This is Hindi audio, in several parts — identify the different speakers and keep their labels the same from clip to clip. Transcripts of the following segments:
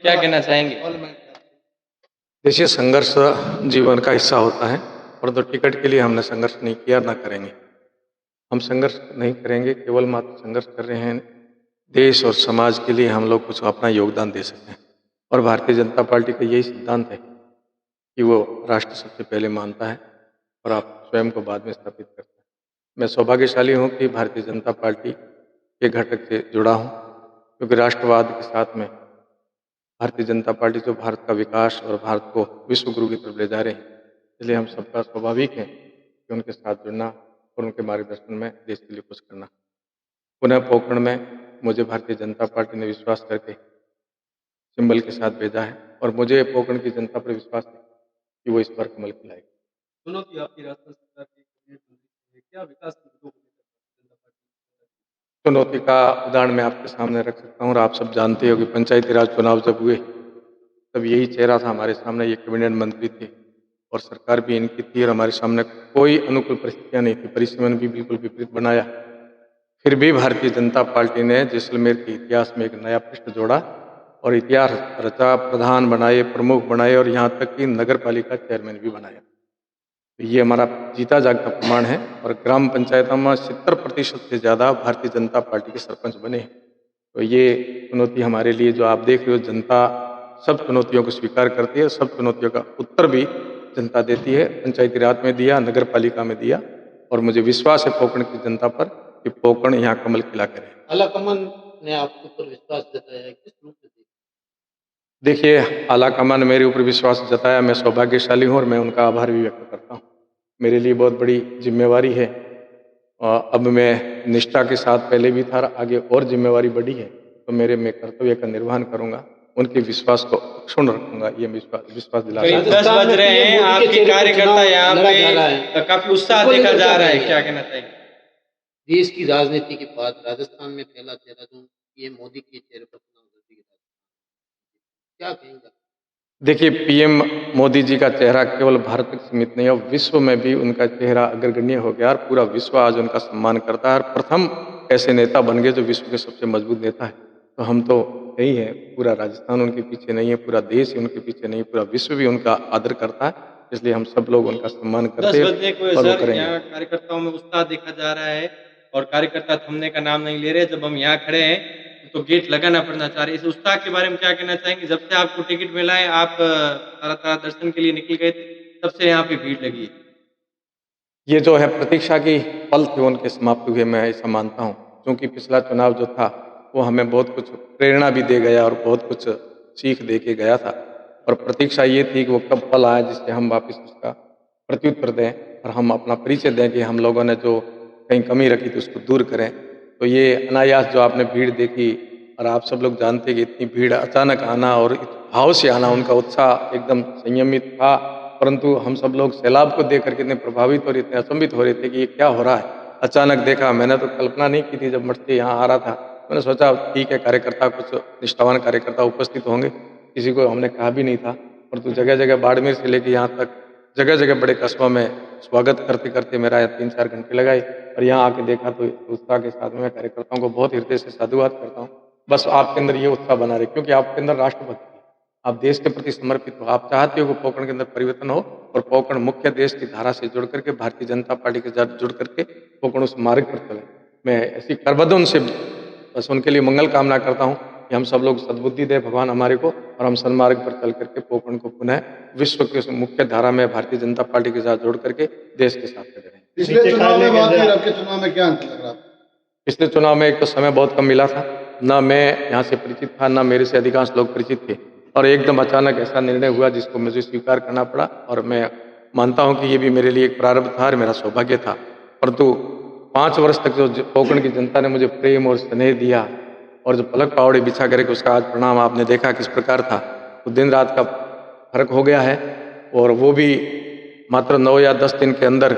Speaker 1: क्या कहना चाहेंगे?
Speaker 2: देखिए, संघर्ष जीवन का हिस्सा होता है, परंतु टिकट के लिए हमने संघर्ष नहीं किया, ना करेंगे। हम संघर्ष नहीं करेंगे, केवल मात्र संघर्ष कर रहे हैं देश और समाज के लिए हम लोग कुछ अपना योगदान दे सकें। और भारतीय जनता पार्टी का यही सिद्धांत है कि वो राष्ट्र सबसे पहले मानता है और आप स्वयं को बाद में स्थापित करते हैं। मैं सौभाग्यशाली हूँ कि भारतीय जनता पार्टी के घटक से जुड़ा हूँ, क्योंकि राष्ट्रवाद के साथ में भारतीय जनता पार्टी जो भारत का विकास और भारत को विश्व गुरु की तरफ ले जा रहे हैं, इसलिए हम सबका स्वाभाविक है कि उनके साथ जुड़ना और उनके मार्गदर्शन में देश के लिए कुछ करना। पुनः पोखरण में मुझे भारतीय जनता पार्टी ने विश्वास करके सिंबल के साथ भेजा है और मुझे पोखरण की जनता पर विश्वास है कि वो इस पर कमल खिलाएगी।
Speaker 3: चुनौती आपकी राजस्थान सरकार की कैबिनेट मंत्री है, क्या विकास मुद्दों को लेकर भारतीय जनता पार्टी?
Speaker 2: चुनौती का उदाहरण मैं आपके सामने रख सकता हूँ और आप सब जानते हो कि पंचायती राज चुनाव जब हुए तब यही चेहरा था हमारे सामने, ये कैबिनेट मंत्री थे और सरकार भी इनकी थी और हमारे सामने कोई अनुकूल परिस्थितियाँ नहीं थी, परिसीमन भी बिल्कुल विपरीत बनाया। फिर भी भारतीय जनता पार्टी ने जैसलमेर के इतिहास में एक नया पृष्ठ जोड़ा और इतिहास रचा, प्रधान बनाए, प्रमुख बनाए और यहाँ तक कि नगर पालिका चेयरमैन भी बनाया। तो ये हमारा जीता जागता प्रमाण है और ग्राम पंचायतों में 70% से ज़्यादा भारतीय जनता पार्टी के सरपंच बने हैं। तो ये चुनौती हमारे लिए जो आप देख रहे हो, जनता सब चुनौतियों को स्वीकार करती है, सब चुनौतियों का उत्तर भी जनता देती है। पंचायती राज में दिया, नगर पालिका में दिया और मुझे विश्वास है पोखरण की जनता पर कि पोखरण यहाँ कमल खिला करे।
Speaker 4: आलाकमान ने आपके ऊपर विश्वास जताया है, किस रूप से?
Speaker 2: देखिए, आलाकमान ने मेरे ऊपर विश्वास जताया, मैं सौभाग्यशाली हूँ और मैं उनका आभार भी व्यक्त करता हूँ। मेरे लिए बहुत बड़ी जिम्मेवारी है और अब मैं निष्ठा के साथ पहले भी था, आगे और जिम्मेवारी बढ़ी है, तो मैं कर्तव्य का निर्वहन करूँगा, उनके विश्वास को अक्षुण्ण रखूँगा, ये विश्वास दिला
Speaker 1: करीब 10 बज रहे हैं, आपके कार्यकर्ता यहाँ पे काफी उत्साह देखा जा रहा है, क्या कहना चाहिए?
Speaker 4: देश की राजनीति के बाद राजस्थान में पहला चेहरा जो पीएम मोदी के चेहरे पर चुनाव लड़ेगी, क्या कहेंगे?
Speaker 2: देखिए, पीएम मोदी जी का चेहरा केवल भारत तक सीमित नहीं है, विश्व में भी उनका चेहरा अग्रगण्य हो गया और पूरा विश्व आज उनका सम्मान करता है और प्रथम ऐसे नेता बन गए जो विश्व के सबसे मजबूत नेता है। तो हम तो यही है, पूरा राजस्थान उनके पीछे नहीं है, पूरा देश ही उनके पीछे नहीं, पूरा विश्व भी उनका आदर करता है, इसलिए हम सब लोग उनका सम्मान करते हैं और वो करेंगे।
Speaker 1: यहाँ कार्यकर्ताओं में उत्साह देखा जा रहा है और कार्यकर्ता थमने का नाम नहीं ले रहे। जब हम यहाँ खड़े हैं तो गेट लगाना पड़ना चाह रहे हैं। इस उत्साह के बारे में क्या कहना चाहेंगे? जब से आपको टिकट मिला है, आप तारा दर्शन के लिए निकल गए थे, तब से यहाँ पे भीड़ लगी है।
Speaker 2: ये जो है प्रतीक्षा की पल थे उनके समाप्त हुए, मैं ऐसा मानता हूँ, क्योंकि पिछला चुनाव जो था वो हमें बहुत कुछ प्रेरणा भी दे गया और बहुत कुछ सीख दे के गया था और प्रतीक्षा ये थी कि वो कब पल आए जिससे हम वापस उसका प्रत्युत्तर दें और हम अपना परिचय दें कि हम लोगों ने जो कहीं कमी रखी थी उसको दूर करें। तो ये अनायास जो आपने भीड़ देखी और आप सब लोग जानते कि इतनी भीड़ अचानक आना और भाव से आना, उनका उत्साह एकदम संयमित था, परंतु हम सब लोग सैलाब को देख करके इतने प्रभावित और इतने अचंभित हो रहे थे कि ये क्या हो रहा है। अचानक देखा, मैंने तो कल्पना नहीं की थी जब मठ से यहाँ आ रहा था, मैंने सोचा ठीक है कार्यकर्ता कुछ निष्ठावान कार्यकर्ता उपस्थित होंगे, किसी को हमने कहा भी नहीं था, परंतु जगह जगह बाड़मेर से लेके यहाँ तक जगह जगह बड़े कस्बों में स्वागत करते करते मेरा 3-4 घंटे लगाए और यहाँ आके देखा तो उत्साह के साथ में मैं कार्यकर्ताओं को बहुत हृदय से साधुवाद करता हूँ। बस आपके अंदर ये उत्साह बना रहे, क्योंकि आपके अंदर राष्ट्रभक्ति है, आप देश के प्रति समर्पित हो, आप चाहते हो कि पोखरण के अंदर परिवर्तन हो और पोखरण मुख्य देश की धारा से जुड़ करके भारतीय जनता पार्टी के साथ जुड़ करके पोखरण उस मार्ग पर चले। मैं ऐसी करबद्ध उनसे बस उनके लिए मंगल कामना करता हूँ कि हम सब लोग सद्बुद्धि दे भगवान हमारे को और हम सन्मार्ग पर चल करके पोखरण को पुनः विश्व के मुख्य धारा में भारतीय जनता पार्टी के साथ जोड़ करके देश के साथ खड़े रहें।
Speaker 3: पिछले चुनाव में बात की, आपके चुनाव में क्या अंतर लग रहा?
Speaker 2: पिछले चुनाव में एक तो समय बहुत कम मिला था, ना मैं यहाँ से परिचित था, ना मेरे से अधिकांश लोग परिचित थे और एकदम अचानक ऐसा निर्णय हुआ जिसको मुझे स्वीकार करना पड़ा और मैं मानता हूँ कि ये भी मेरे लिए एक प्रारब्ध था और मेरा सौभाग्य था। परंतु 5 वर्ष तक जो पोखरण की जनता ने मुझे प्रेम और स्नेह दिया और जो पलक पावड़े बिछा करके उसका आज परिणाम आपने देखा किस प्रकार था, तो दिन रात का फर्क हो गया है और वो भी मात्र 9 या 10 दिन के अंदर।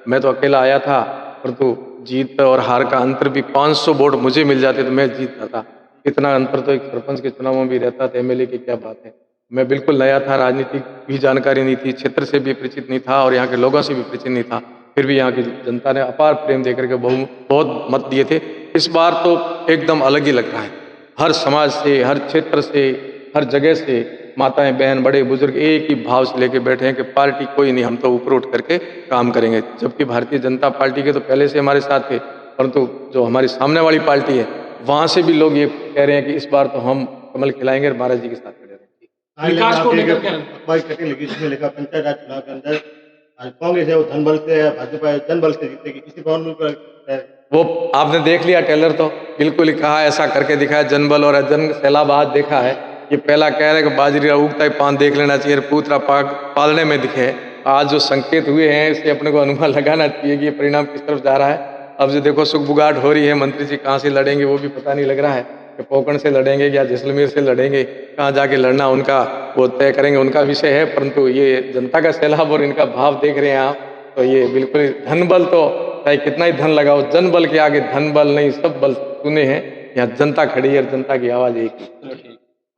Speaker 2: मैं तो अकेला आया था, परंतु जीत और हार का अंतर भी 500 वोट मुझे मिल जाते तो मैं जीतता था। इतना अंतर तो एक सरपंच के चुनाव में भी रहता था, एमएलए की क्या बात है। मैं बिल्कुल नया था, राजनीतिक भी जानकारी नहीं थी, क्षेत्र से भी परिचित नहीं था और यहाँ के लोगों से भी परिचित नहीं था, फिर भी यहाँ की जनता ने अपार प्रेम देकर के बहुत मत दिए थे। इस बार तो एकदम अलग ही लग रहा है, हर समाज से, हर क्षेत्र से हर जगह से माताएं बहन बड़े बुजुर्ग एक ही भाव से लेके बैठे हैं कि पार्टी कोई नहीं, हम तो ऊपर उठ करके काम करेंगे। जबकि भारतीय जनता पार्टी के तो पहले से हमारे साथ थे, परंतु जो हमारी सामने वाली पार्टी है वहाँ से भी लोग ये कह रहे हैं कि इस बार तो हम कमल खिलाएंगे और महाराज जी के साथ खड़े रहेंगे।
Speaker 3: विकास को लेकर क्या
Speaker 5: अखबार कटिंग लगी जिसमें लिखा पंचायत राज चुनाव के अंदर आज कांग्रेस है वो धन बल से, भाजपा जन बल से जीतेगी, किसी बाउंड्री पर
Speaker 2: वो आपने देख लिया टेलर, तो बिल्कुल ही कहा ऐसा करके दिखाया, जनबल और जन सैलाब आज देखा है। ये पहला कह रहे हैं कि बाजरी उगता ही पान देख लेना चाहिए, पूतरा पालने में दिखे। आज जो संकेत हुए हैं इससे अपने को अनुमान लगाना चाहिए कि ये परिणाम किस तरफ जा रहा है। अब जो देखो सुखबुगाहट हो रही है, मंत्री जी कहाँ से लड़ेंगे वो भी पता नहीं लग रहा है कि पोकरण से लड़ेंगे या जैसलमेर से लड़ेंगे, कहाँ जाके लड़ना उनका वो तय करेंगे, उनका विषय है। परंतु ये जनता का सैलाब और इनका भाव देख रहे हैं आप, तो ये बिल्कुल धन बल तो चाहे कितना ही धन लगाओ, जन बल के आगे धन बल नहीं, सब बल सुने हैं। यहाँ जनता खड़ी है और जनता की आवाज एक ही।